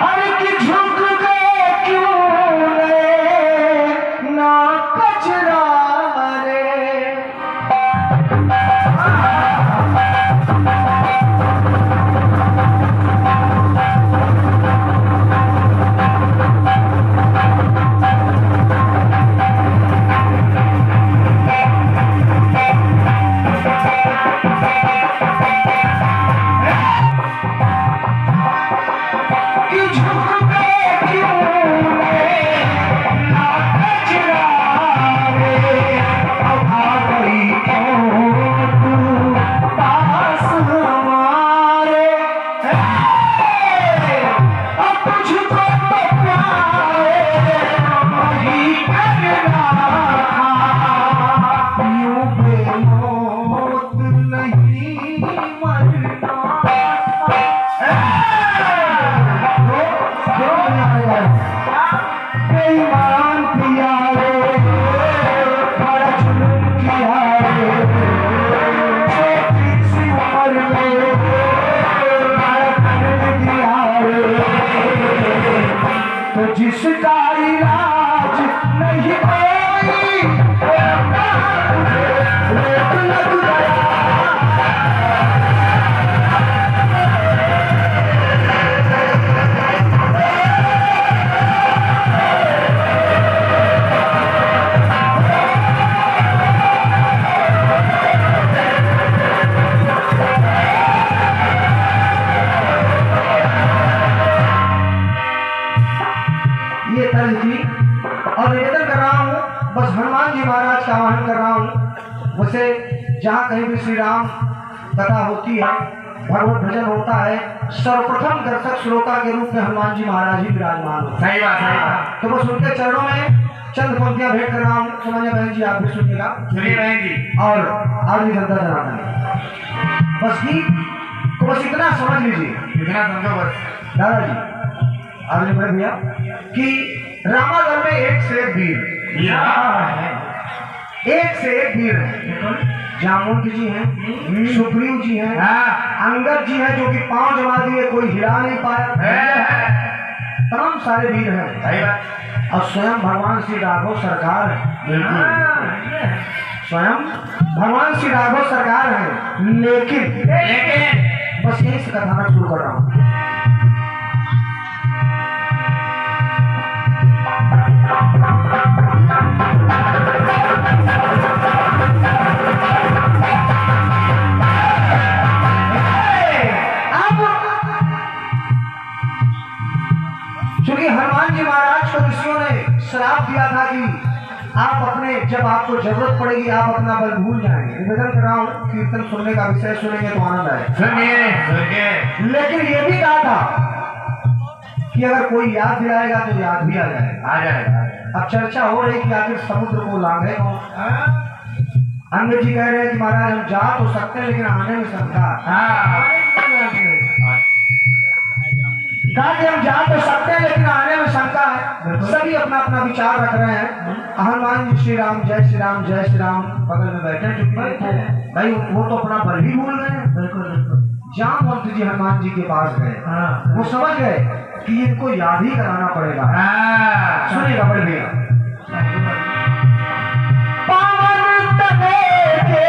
अरे कि झुक गए क्यों रे ना कचरा रे। जिसका इलाज नहीं कोई लग गया। ये तर्ज थी और निवेदन कर रहा हूँ, बस हनुमान जी महाराज का आह्वान कर रहा हूँ। वैसे जहाँ कहीं भी श्री राम कथा होती है, भगवत भजन होता है, सर्वप्रथम दर्शक श्रोता के रूप में हनुमान जी महाराज ही विराजमान होते हैं। सही बात, सही बात। तो बस उनके चरणों में चंद पंक्तियां भेंट कर रहा हूँ। समझिए बहन जी, आप भी सुनिएगा। सुनिए बहन जी। और आदमी जनता जनार्दन बस गीत तो बस इतना समझ लीजिए, इतना समझो बस दादाजी आदमी बढ़ गया कि रामागढ़ में एक से एक वीर, एक से एक वीर है। जामुन जी हैं, सुग्रीव जी हैं, अंगद जी हैं जो कि पांव जमा दिए कोई हिला नहीं पाया। तमाम सारे वीर हैं और स्वयं भगवान श्री राघव सरकार है। बिल्कुल स्वयं भगवान श्री राघव सरकार है। लेकिन बस यही से कथानक शुरू कर रहा हूँ। क्योंकि हनुमान जी महाराज को ऋषियों ने श्राप दिया था कि आप अपने, जब आपको जरूरत पड़ेगी आप अपना बल भूल जाएंगे। निवेदन कर रहा हूँ, कीर्तन सुनने का विषय सुनेंगे तो आनंद आए। सुनिए। लेकिन ये भी कहा था कि अगर कोई याद दिलाएगा तो याद भी आ जाएगा। अब चर्चा हो रही कि आखिर समुद्र को लांघे कौन। अंगद जी कह रहे हैं कि महाराज हम जा तो सकते हैं लेकिन आने में शंका। कहा कि हम जा तो सकते हैं लेकिन आने में शंका है। सभी अपना अपना विचार रख रहे हैं। हनुमान जी श्री राम जय श्री राम जय श्री राम बगल में बैठे चुके भाई, वो तो अपना बल ही भूल गए। बिल्कुल जामवंत जी हनुमान जी के पास गए। वो समझ गए कि इनको याद ही कराना पड़ेगा। सुनिएगा बड़े भैया। पावन तबे के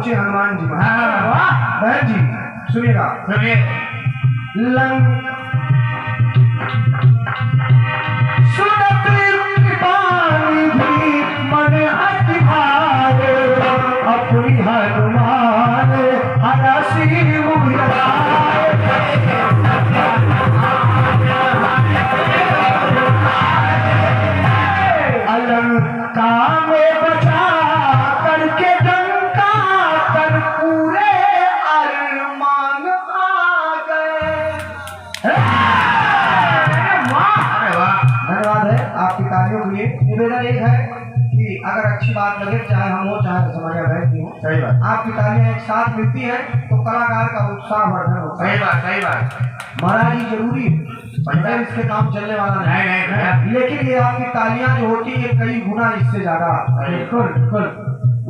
पहुंचे हनुमान जी महाराज। वाह बहन जी सुनिएगा। सुनिए लंग सुनत कृपाणि भी मन अति भावे, अपनी हनुमान हरषि मुरारे। अलंका में बचा करके डंका कर पूरे अरमान आ गए। अरे वाह धन्यवाद है आपकी तालियों के लिए। निवेदन एक है कि अगर अच्छी बात लगे, चाहे हम हो चाहे समाज बहन की हो, सही बात आपकी तालियां एक साथ मिलती हैं तो कलाकार का उत्साह वर्धन होता है। सही बात महाराज जी जरूरी है, इसके काम चलने वाला नहीं, लेकिन ये आपकी तालियां जो होती है कई गुना इससे ज्यादा बिल्कुल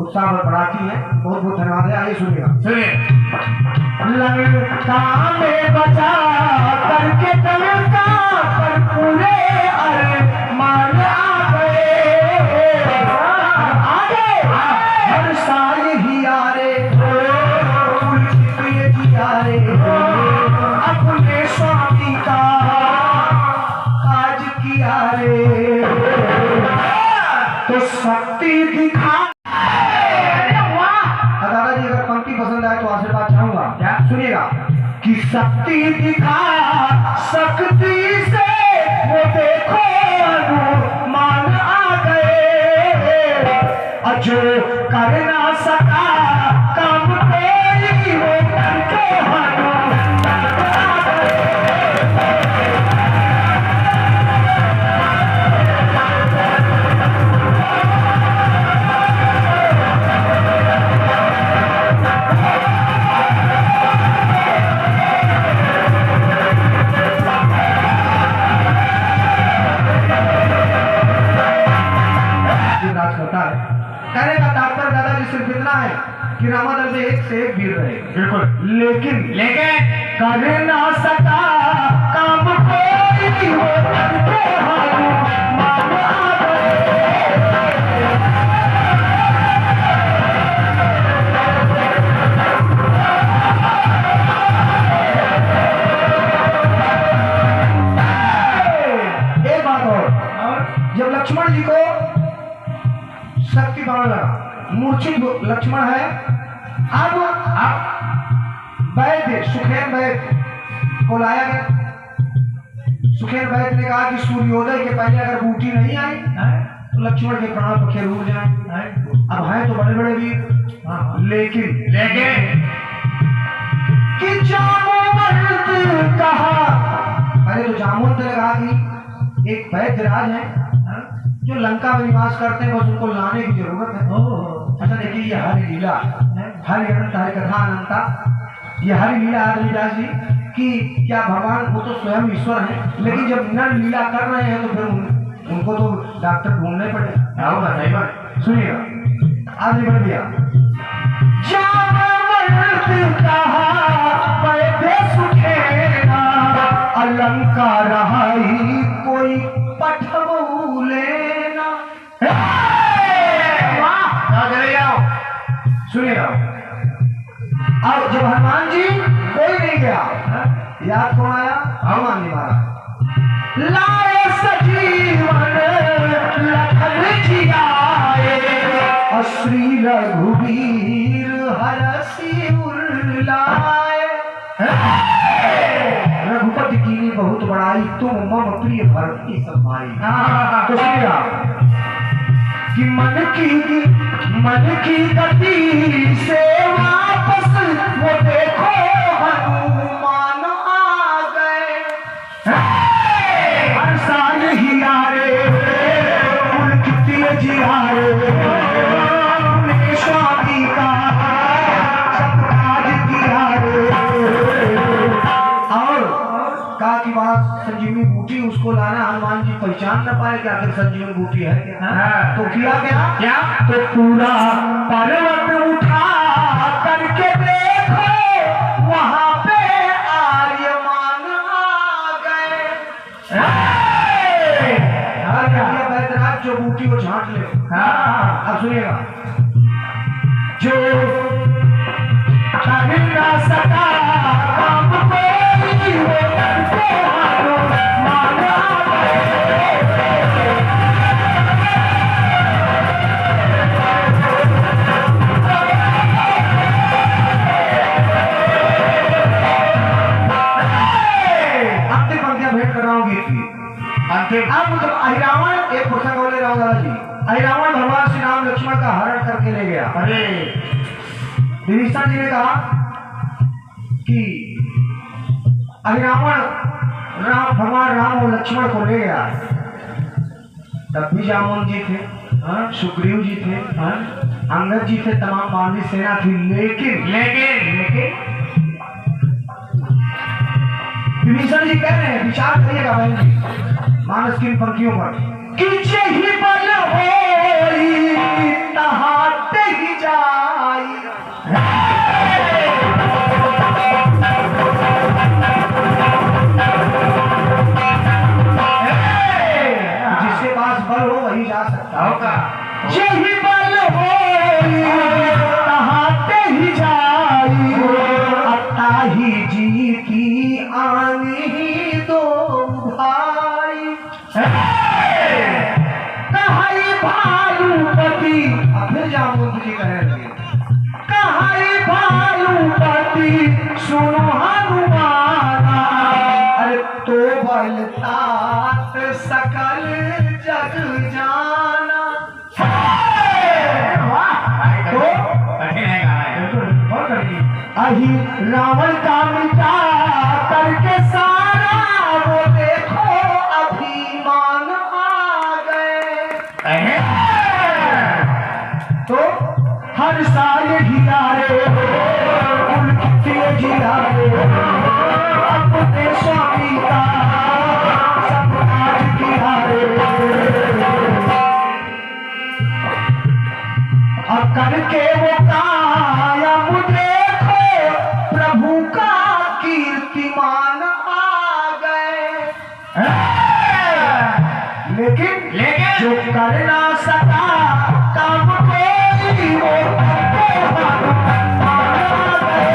उत्साह बढ़ाती है। बहुत बहुत धन्यवाद है। आइए सुनिएगा। सुनिए लंका में बचा करके डंका पर पूरे अरमान आ गए। आगे हर साल ही आ रे जी आ रे, अपने स्वामी का काज किया रे, तो शक्ति दिखा। दादा जी अगर पंक्ति पसंद आए तो आशीर्वाद चाहूंगा। क्या? सुनिएगा कि शक्ति दिखा शक्ति से वो देखो हनुमान आ गए, जो कर ना सका काम कोई वो करके हनुमान आ गए। कहने का तात्पर्य दादाजी सिर्फ इतना है कि रामादल में एक से एक वीर रहे, बिल्कुल लेकिन कर ना सका काम कोई हो करके हनुमान आ गए। एक बात और, जब लक्ष्मण जी को शक्ति बाण लगा, मूर्छित लक्ष्मण है, अब वैद्य सुखेन वैद्य को लाया गया। सुखेन वैद्य ने कहा कि सूर्योदय के पहले अगर बूटी नहीं आई तो लक्ष्मण के प्राण पखेर उड़ जाए। अब है तो बड़े बड़े वीर, लेकिन कि जामवंत कहा, पहले तो जामवंत ने कहा कि एक वैद्य राज है जो लंका में निवास करते हैं, बस उनको लाने की जरूरत है। अच्छा देखिए ये हरि लीला, हरि अनंत हरि कथा अनंता, ये हरि लीला आदिदास जी कि क्या भगवान वो तो स्वयं ईश्वर है, लेकिन जब नर लीला कर रहे हैं तो फिर उनको तो डॉक्टर ढूंढने पड़े। सुनिएगा आगे बढ़ गया। अलंका रहाई कोई पठबू लेना। सुनिएगा। अब जब हनुमान जी कोई नहीं गया, याद कौन आया? हनुमान जी महाराज लाए सजीवन लखन जी आए, और श्री रघुवीर हरषि उल्लाए। रघुपति की बहुत बड़ाई, तुम मम प्रिय भरत की समाई। तो सुनिएगा कि मन की गति से वापस वो देखो हनुमान आ गए। हर साल ही आ रे जी आ रे, अपने स्वामी का सब काज किया रे। और कहा कि बात संजीवनी बूटी उसको लाना, हनुमान जी पहचान न पाए कि आखिर संजीवनी बूटी है क्या। तो किया क्या? तो पूरा पर्वत उठा करके देखो वहां पे आर्यमान आ गए। बैतराज जो बूटी को झांक ले। अब सुनिएगा, जो सका काम कोई वो करके हाथों मांगा अंतिम पंक्तियां भेंट कर रहा हूँ गीत की। अब जब अहिरावण एक प्रसंग बोले राम दादा जी, अहिरावण भगवान श्री राम लक्ष्मण का हरण करके ले गया। अरे विभीषण जी ने कहा कि अहिरावण भगवान राम और लक्ष्मण को ले गया। तब भी जामुन जी थे, सुग्रीव जी थे, अंगद जी थे, तमाम मानवी सेना थी, लेकिन विभीषण जी कह रहे हैं, विचार करिएगा बहन जी मानस की पंक्तियों पर कि ही बल होई तहाते ही जाई। जिसके पास बल हो वही जा सकता होगा। यही बल होई तहाते ही जाई, अता ही जीती आनी दो भाई। कहाई भालूपति, फिर जामुन जी कहेंगे कहाई भालूपति सुनो हनुमाना, अरे तो बलतात सकल जग जाना। तो अही रावण का मिटा करके सारा वो देखो अभिमान आ गए। तो हर साल घियारे उनके घियारे अपने स्वामी का सब आज घियारे। अब करके वो कायम देखो प्रभु का कीर्तिमान आ गए। लेकिन जो कर ना सका काम कोई वो करके हाथों मांगा गए।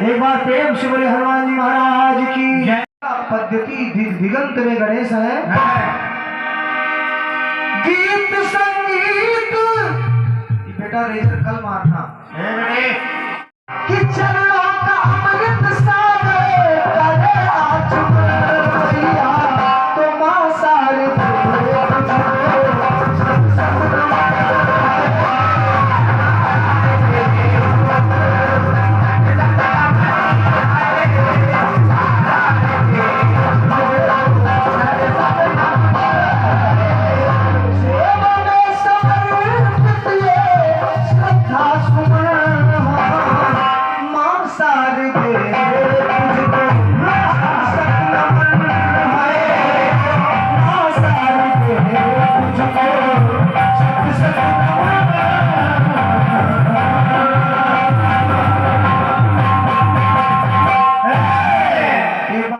एक बार प्रेम से बोले हनुमान जी महाराज की पद्धति दिगंत में गणेश है। गीत संगीत बेटा रेजर कल मारना कि चरणों का अमृत सागर करे आज मैया, तो मां सारे श्रद्धा